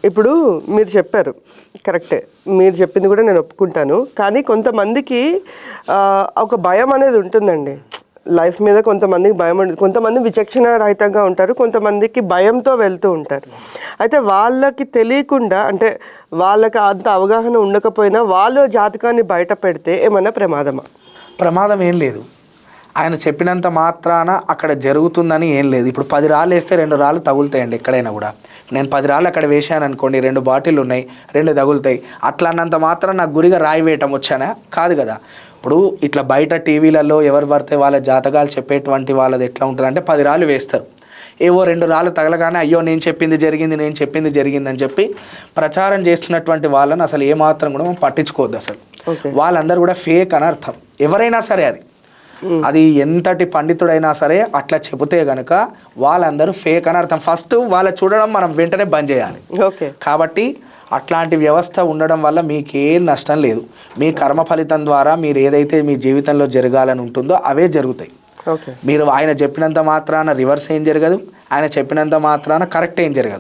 ఇప్పుడు మీరు చెప్పారు కరెక్టే, మీరు చెప్పింది కూడా నేను ఒప్పుకుంటాను. కానీ కొంతమందికి ఒక భయం అనేది ఉంటుందండి లైఫ్ మీద. కొంతమందికి భయం ఉంటుంది, కొంతమంది విచక్షణ రహితంగా ఉంటారు, కొంతమందికి భయంతో వెళ్తూ ఉంటారు. అయితే వాళ్ళకి తెలియకుండా, అంటే వాళ్ళకి అంత అవగాహన ఉండకపోయినా వాళ్ళు జాతకాన్ని బయట పెడితే ఏమన్నా ప్రమాదమా? ప్రమాదం ఏం లేదు. ఆయన చెప్పినంత మాత్రాన అక్కడ జరుగుతుందని ఏం లేదు. ఇప్పుడు 10 రాళ్ళు వేస్తే 2 రాళ్ళు తగులుతాయండి ఎక్కడైనా కూడా. నేను 10 రాళ్ళు అక్కడ వేసాను అనుకోండి, 2 బాటిల్ ఉన్నాయి, 2 తగులుతాయి. అట్లా అన్నంత మాత్రం నాకు గురిగా రాయి వేయటం వచ్చానా? కాదు కదా. ఇప్పుడు ఇట్లా బయట టీవీలలో ఎవరు పడితే వాళ్ళ జాతకాలు చెప్పేటువంటి వాళ్ళది ఎట్లా ఉంటుంది అంటే 10 రాళ్ళు వేస్తారు, ఏవో 2 రాళ్ళు తగలగానే అయ్యో నేను చెప్పింది జరిగింది అని చెప్పి ప్రచారం చేస్తున్నటువంటి వాళ్ళని అసలు ఏమాత్రం కూడా మనం పట్టించుకోవద్దు. అసలు వాళ్ళందరూ కూడా ఫేక్ అని అర్థం. ఎవరైనా సరే అది ఎంతటి పండితుడైనా సరే అట్లా చెబితే గనుక వాళ్ళందరూ ఫేక్ అని అర్థం. ఫస్ట్ వాళ్ళ చూడడం మనం వెంటనే బంద్ చేయాలి. కాబట్టి అట్లాంటి వ్యవస్థ ఉండడం వల్ల మీకేం నష్టం లేదు. మీ కర్మ ఫలితం ద్వారా మీరు ఏదైతే మీ జీవితంలో జరగాలని ఉంటుందో అవే జరుగుతాయి. మీరు ఆయన చెప్పినంత మాత్రాన రివర్స్ ఏం జరగదు, ఆయన చెప్పినంత మాత్రాన కరెక్ట్ ఏం జరగదు.